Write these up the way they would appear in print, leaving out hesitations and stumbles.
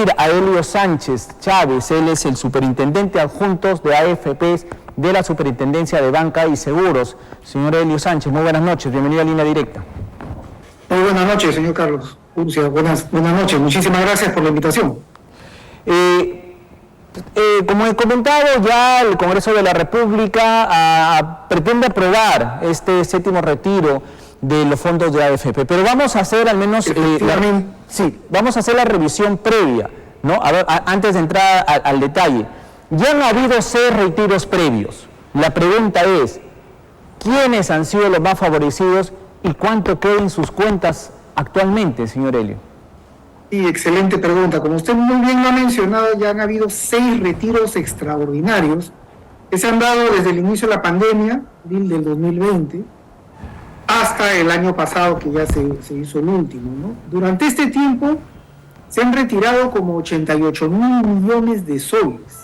recibir a Elio Sánchez Chávez. Él es el superintendente adjunto de AFPs de la Superintendencia de Banca y Seguros. Señor Elio Sánchez, muy buenas noches, bienvenido a Línea Directa. Muy buenas noches, señor Carlos Urcia. Buenas noches, muchísimas gracias por la invitación. Como he comentado, ya el Congreso de la República pretende aprobar este séptimo retiro de los fondos de AFP, pero vamos a hacer al menos vamos a hacer la revisión previa, ¿no? A ver, antes de entrar al detalle. Ya han habido 6 retiros previos. La pregunta es, ¿quiénes han sido los más favorecidos y cuánto queda en sus cuentas actualmente, señor Elio? Sí, excelente pregunta. Como usted muy bien lo ha mencionado, ya han habido 6 retiros extraordinarios que se han dado desde el inicio de la pandemia, del 2020, hasta el año pasado, que ya se hizo el último, ¿no? Durante este tiempo se han retirado como 88.000 millones de soles.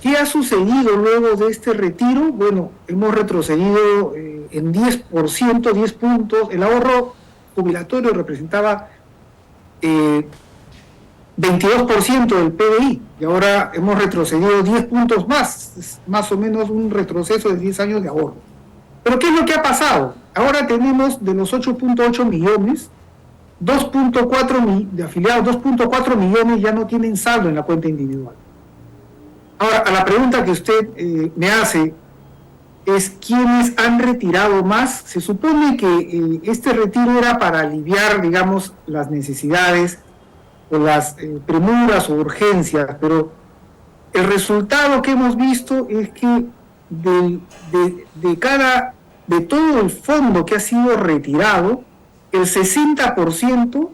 ¿Qué ha sucedido luego de este retiro? Bueno, hemos retrocedido en 10%, 10 puntos. El ahorro jubilatorio representaba 22% del PBI y ahora hemos retrocedido 10 puntos más, es más o menos un retroceso de 10 años de ahorro. Pero ¿qué es lo que ha pasado? Ahora tenemos de los 8.8 millones, 2.4 de afiliados, 2.4 millones ya no tienen saldo en la cuenta individual. Ahora, a la pregunta que usted me hace es ¿quiénes han retirado más? Se supone que este retiro era para aliviar, digamos, las necesidades o las premuras o urgencias, pero el resultado que hemos visto es que de todo el fondo que ha sido retirado, el 60%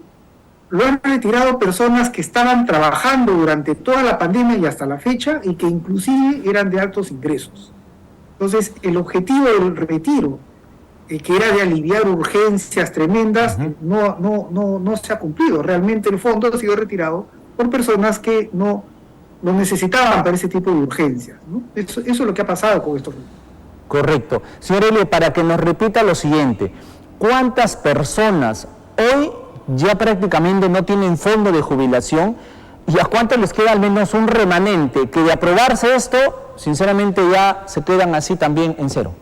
lo han retirado personas que estaban trabajando durante toda la pandemia y hasta la fecha y que inclusive eran de altos ingresos. Entonces, el objetivo del retiro, que era de aliviar urgencias tremendas, no se ha cumplido. Realmente el fondo ha sido retirado por personas que no lo necesitaban para ese tipo de urgencias, ¿no? Eso es lo que ha pasado con estos retiros. Correcto. Señor Elio, para que nos repita lo siguiente, ¿cuántas personas hoy ya prácticamente no tienen fondo de jubilación y a cuántos les queda al menos un remanente que de aprobarse esto, sinceramente ya se quedan así también en cero?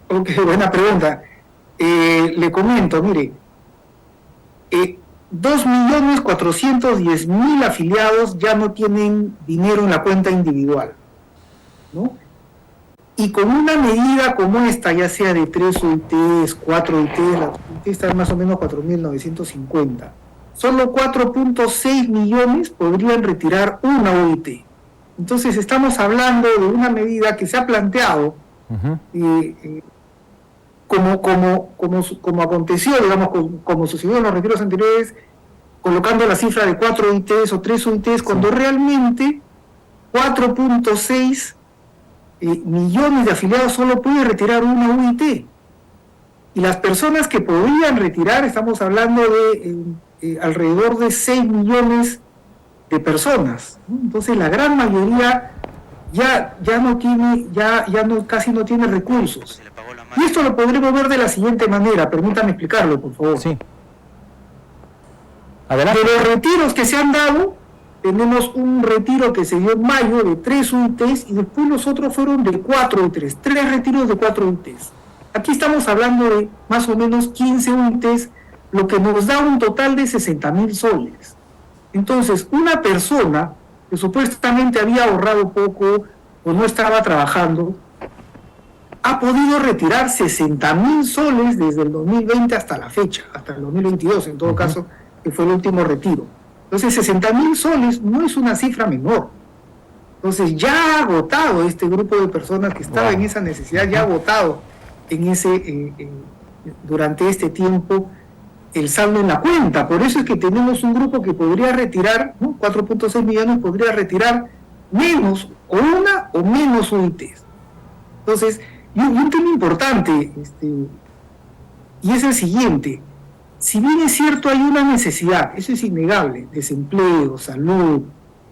Ok, buena pregunta. Le comento, mire, 2.410.000 afiliados ya no tienen dinero en la cuenta individual, ¿no? Y con una medida como esta, ya sea de 3 UITs, 4 UITs, la UIT está en más o menos 4.950, solo 4.6 millones podrían retirar una UIT. Entonces estamos hablando de una medida que se ha planteado como aconteció, digamos, como sucedió en los retiros anteriores, colocando la cifra de 4 UITs o 3 UITs, cuando realmente 4.6 millones de afiliados solo pueden retirar una UIT. Y las personas que podrían retirar, estamos hablando de alrededor de 6 millones de personas, ¿no? Entonces la gran mayoría casi no tiene recursos. Y esto lo podremos ver de la siguiente manera, permítame explicarlo, por favor. Sí. Adelante. De los retiros que se han dado, tenemos un retiro que se dio en mayo de 3 UITs y después los otros fueron de 4 UITs, 3 retiros de 4 UITs. Aquí estamos hablando de más o menos 15 UITs, lo que nos da un total de 60.000 soles. Entonces, una persona que supuestamente había ahorrado poco o no estaba trabajando, ha podido retirar 60.000 soles desde el 2020 hasta la fecha, hasta el 2022 en todo caso, que fue el último retiro. Entonces 60.000 soles no es una cifra menor. Entonces ya ha agotado este grupo de personas que estaba en esa necesidad, ya ha agotado durante este tiempo el saldo en la cuenta. Por eso es que tenemos un grupo que podría retirar, ¿no? 4.6 millones podría retirar menos o una o menos UITs. Entonces, y un tema importante, y es el siguiente: si bien es cierto hay una necesidad, eso es innegable, desempleo, salud,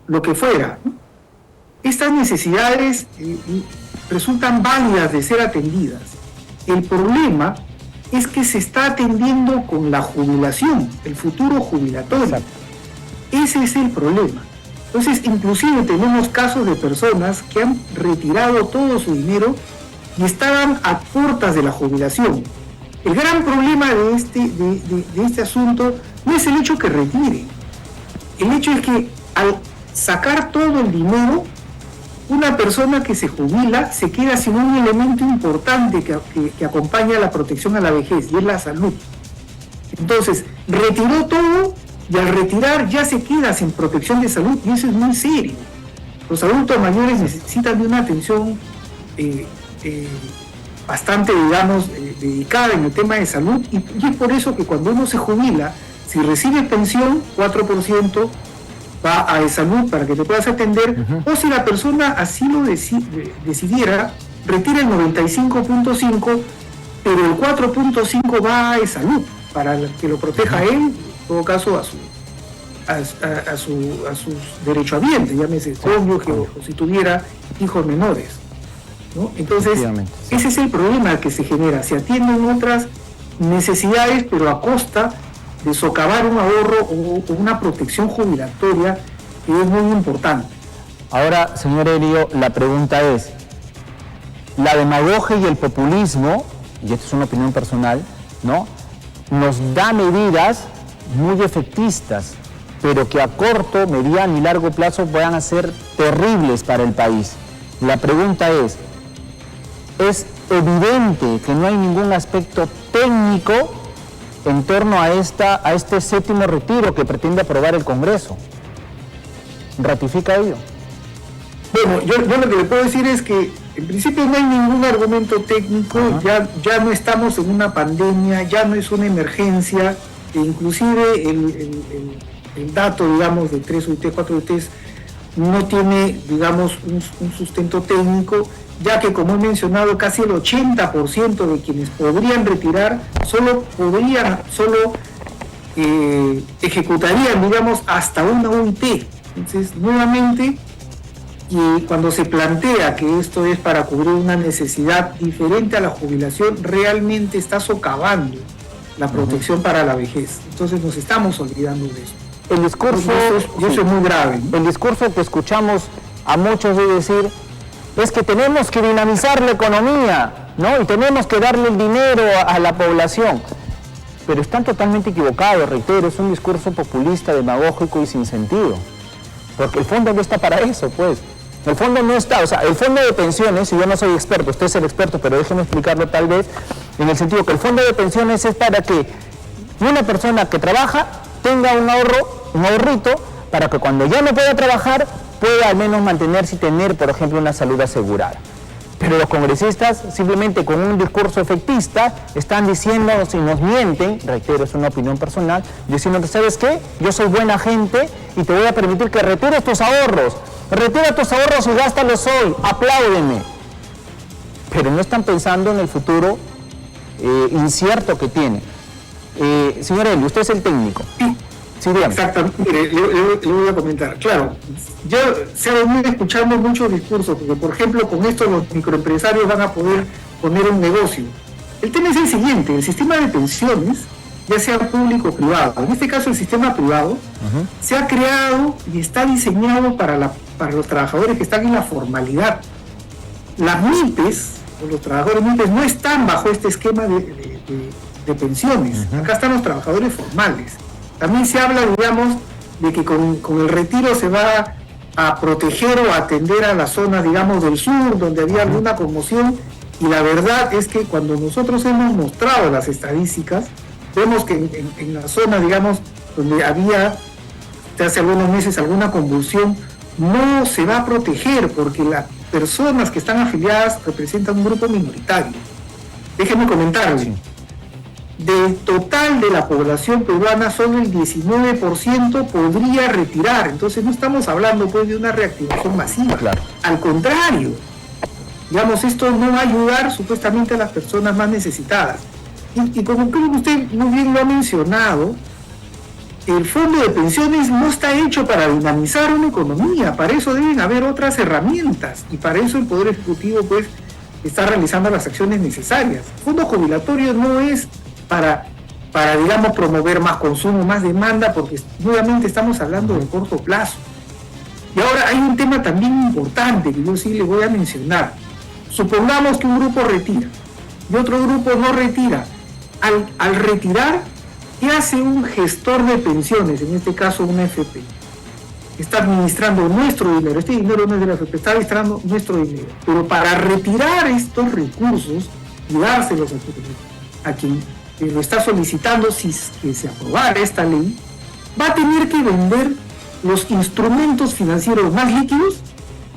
lo que fuera, ¿no? Estas necesidades resultan válidas de ser atendidas. El problema es que se está atendiendo con la jubilación, el futuro jubilatorio. Exacto. Ese es el problema. Entonces, inclusive tenemos casos de personas que han retirado todo su dinero y estaban a puertas de la jubilación. El gran problema de este asunto no es el hecho que retiren. El hecho es que al sacar todo el dinero, una persona que se jubila se queda sin un elemento importante que acompaña a la protección a la vejez, y es la salud. Entonces, retiró todo y al retirar ya se queda sin protección de salud, y eso es muy serio. Los adultos mayores necesitan de una atención bastante, digamos, dedicada en el tema de salud, y es por eso que cuando uno se jubila, si recibes pensión, 4% va a salud para que te puedas atender, o si la persona así lo decidiera, retira el 95.5, pero el 4.5 va a salud para que lo proteja a él, en todo caso a sus derechohabientes, llámese cónyuge o si tuviera hijos menores, ¿no? Entonces, ese es el problema que se genera. Se atienden otras necesidades, pero a costa de socavar un ahorro o una protección jubilatoria que es muy importante. Ahora, señor Elio, la pregunta es, la demagogia y el populismo, y esto es una opinión personal, ¿no?, nos da medidas muy efectistas, pero que a corto, mediano y largo plazo puedan ser terribles para el país. La pregunta es evidente que no hay ningún aspecto técnico en torno a este séptimo retiro que pretende aprobar el Congreso. ¿Ratifica ello? Bueno, yo lo que le puedo decir es que en principio no hay ningún argumento técnico, ya no estamos en una pandemia, ya no es una emergencia, e inclusive el dato, digamos, de 3 UITs, 4 UITs no tiene, digamos, un sustento técnico, ya que, como he mencionado, casi el 80% de quienes podrían retirar solo ejecutarían, digamos, hasta una UIT. Entonces, nuevamente, y cuando se plantea que esto es para cubrir una necesidad diferente a la jubilación, realmente está socavando la protección para la vejez. Entonces nos estamos olvidando de eso. El discurso, eso es muy grave, ¿no? El discurso que escuchamos a muchos de decir es que tenemos que dinamizar la economía, ¿no?, y tenemos que darle el dinero a la población. Pero están totalmente equivocados, reitero, es un discurso populista, demagógico y sin sentido. Porque el fondo no está para eso, pues. El fondo no está, o sea, el fondo de pensiones, y yo no soy experto, usted es el experto, pero déjeme explicarlo tal vez, en el sentido que el fondo de pensiones es para que una persona que trabaja tenga un ahorrito, para que cuando ya no pueda trabajar, pueda al menos mantenerse y tener, por ejemplo, una salud asegurada. Pero los congresistas, simplemente con un discurso efectista, están diciéndonos y nos mienten, reitero, es una opinión personal, diciendo, ¿sabes qué? Yo soy buena gente y te voy a permitir que retires tus ahorros. Retira tus ahorros y gástalos hoy, apláudeme. Pero no están pensando en el futuro incierto que tiene. Señor Elio, usted es el técnico. Sí, dígame. Exactamente, mire, le voy a comentar. Claro, yo se ha venido escuchando muchos discursos, porque por ejemplo con esto los microempresarios van a poder poner un negocio. El tema es el siguiente, el sistema de pensiones, ya sea público o privado, en este caso el sistema privado, se ha creado y está diseñado para los trabajadores que están en la formalidad. Las MIPES, o los trabajadores MIPES, no están bajo este esquema de pensiones. Acá están los trabajadores formales. También se habla, digamos, de que con el retiro se va a proteger o a atender a las zonas, digamos, del sur, donde había alguna conmoción, y la verdad es que cuando nosotros hemos mostrado las estadísticas, vemos que en la zona, digamos, donde había hace algunos meses alguna convulsión, no se va a proteger, porque las personas que están afiliadas representan un grupo minoritario. Déjenme comentarle. Del total de la población peruana, solo el 19% podría retirar. Entonces no estamos hablando, pues, de una reactivación masiva. Claro. Al contrario, digamos, esto no va a ayudar supuestamente a las personas más necesitadas. Y como creo que usted muy bien lo ha mencionado, el fondo de pensiones no está hecho para dinamizar una economía. Para eso deben haber otras herramientas, y para eso el Poder Ejecutivo, pues, está realizando las acciones necesarias. El fondo jubilatorio no es para para, digamos, promover más consumo, más demanda, porque nuevamente estamos hablando de corto plazo. Y ahora hay un tema también importante que yo sí le voy a mencionar. Supongamos que un grupo retira y otro grupo no retira. Al retirar, ¿qué hace un gestor de pensiones, en este caso una AFP? Está administrando nuestro dinero, este dinero no es de la AFP, está administrando nuestro dinero. Pero para retirar estos recursos y dárselos a quien lo está solicitando, si que se aprobara esta ley, va a tener que vender los instrumentos financieros más líquidos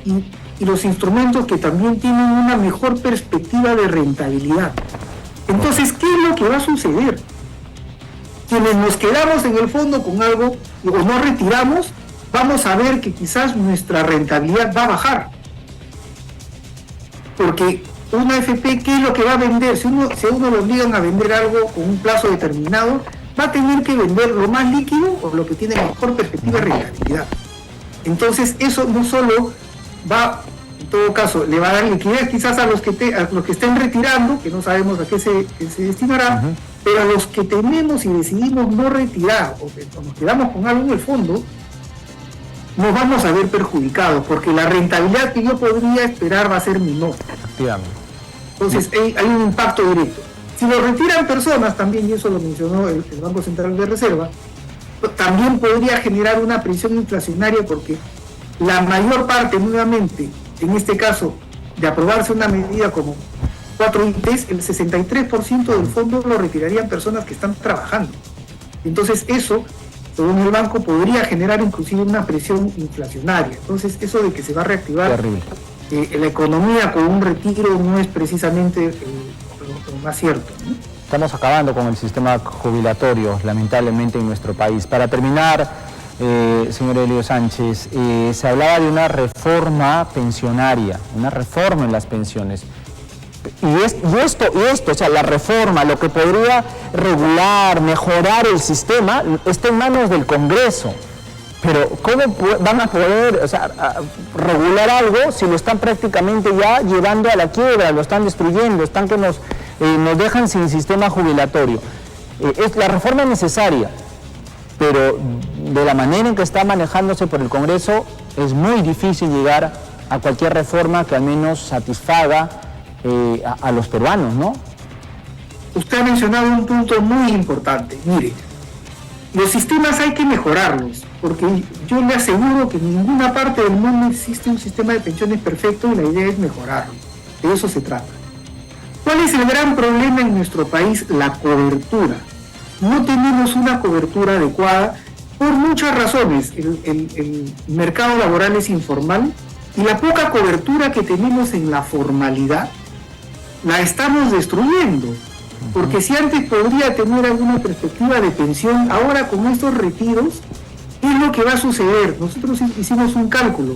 y los instrumentos que también tienen una mejor perspectiva de rentabilidad. Entonces, ¿qué es lo que va a suceder? Quienes nos quedamos en el fondo con algo o no retiramos, vamos a ver que quizás nuestra rentabilidad va a bajar. Porque una AFP, ¿qué es lo que va a vender? Si a uno lo obligan a vender algo con un plazo determinado, va a tener que vender lo más líquido o lo que tiene mejor perspectiva de rentabilidad. Entonces, eso no solo va, en todo caso, le va a dar liquidez quizás a los que estén retirando, que no sabemos a qué se destinará, pero a los que tenemos y decidimos no retirar o que nos quedamos con algo en el fondo, nos vamos a ver perjudicados, porque la rentabilidad que yo podría esperar va a ser menor. Entonces hay un impacto directo. Si lo retiran personas también, y eso lo mencionó el Banco Central de Reserva, también podría generar una presión inflacionaria, porque la mayor parte, nuevamente, en este caso, de aprobarse una medida como 4 ITs, el 63% del fondo lo retirarían personas que están trabajando. Entonces eso, según el banco, podría generar inclusive una presión inflacionaria. Entonces eso de que se va a reactivar la economía con un retiro no es precisamente lo más cierto, ¿no? Estamos acabando con el sistema jubilatorio, lamentablemente, en nuestro país. Para terminar, señor Elio Sánchez, se hablaba de una reforma pensionaria, una reforma en las pensiones. Y esto, o sea, la reforma, lo que podría regular, mejorar el sistema, está en manos del Congreso. Pero ¿cómo van a poder, o sea, regular algo si lo están prácticamente ya llevando a la quiebra, lo están destruyendo, están que nos dejan sin sistema jubilatorio? La reforma es necesaria, pero de la manera en que está manejándose por el Congreso es muy difícil llegar a cualquier reforma que al menos satisfaga a los peruanos, ¿no? Usted ha mencionado un punto muy importante. Mire, los sistemas hay que mejorarlos, porque yo le aseguro que en ninguna parte del mundo existe un sistema de pensiones perfecto y la idea es mejorarlo. De eso se trata. ¿Cuál es el gran problema en nuestro país? La cobertura. No tenemos una cobertura adecuada por muchas razones. El mercado laboral es informal y la poca cobertura que tenemos en la formalidad la estamos destruyendo. Porque si antes podría tener alguna perspectiva de pensión, ahora con estos retiros, ¿qué es lo que va a suceder? Nosotros hicimos un cálculo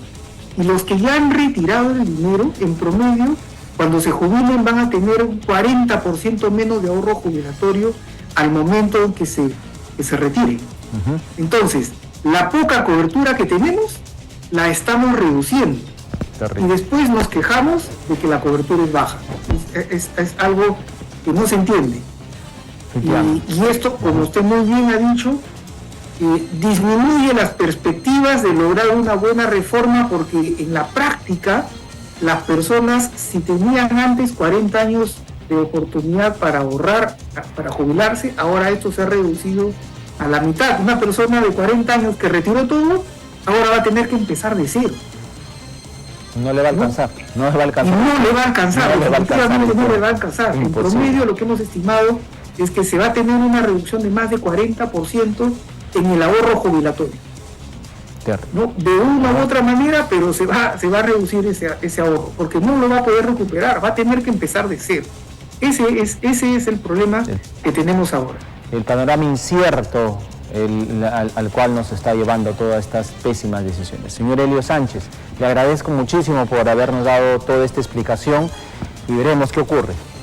y los que ya han retirado el dinero, en promedio, cuando se jubilen van a tener un 40% menos de ahorro jubilatorio al momento en que se retiren. Entonces, la poca cobertura que tenemos, la estamos reduciendo. Y después nos quejamos de que la cobertura es baja. Es algo que no se entiende. Y esto, como usted muy bien ha dicho, disminuye las perspectivas de lograr una buena reforma, porque en la práctica las personas, si tenían antes 40 años de oportunidad para ahorrar, para jubilarse, ahora esto se ha reducido a la mitad. Una persona de 40 años que retiró todo, ahora va a tener que empezar de cero. No le va a alcanzar, no le va a alcanzar. Y no le va a alcanzar, definitivamente no le va a alcanzar. En promedio, lo que hemos estimado es que se va a tener una reducción de más de 40% en el ahorro jubilatorio. ¿No? De una u otra manera, pero se va a reducir ese ahorro, porque no lo va a poder recuperar, va a tener que empezar de cero. Ese es el problema que tenemos ahora. El panorama incierto al cual nos está llevando todas estas pésimas decisiones. Señor Elio Sánchez, le agradezco muchísimo por habernos dado toda esta explicación y veremos qué ocurre.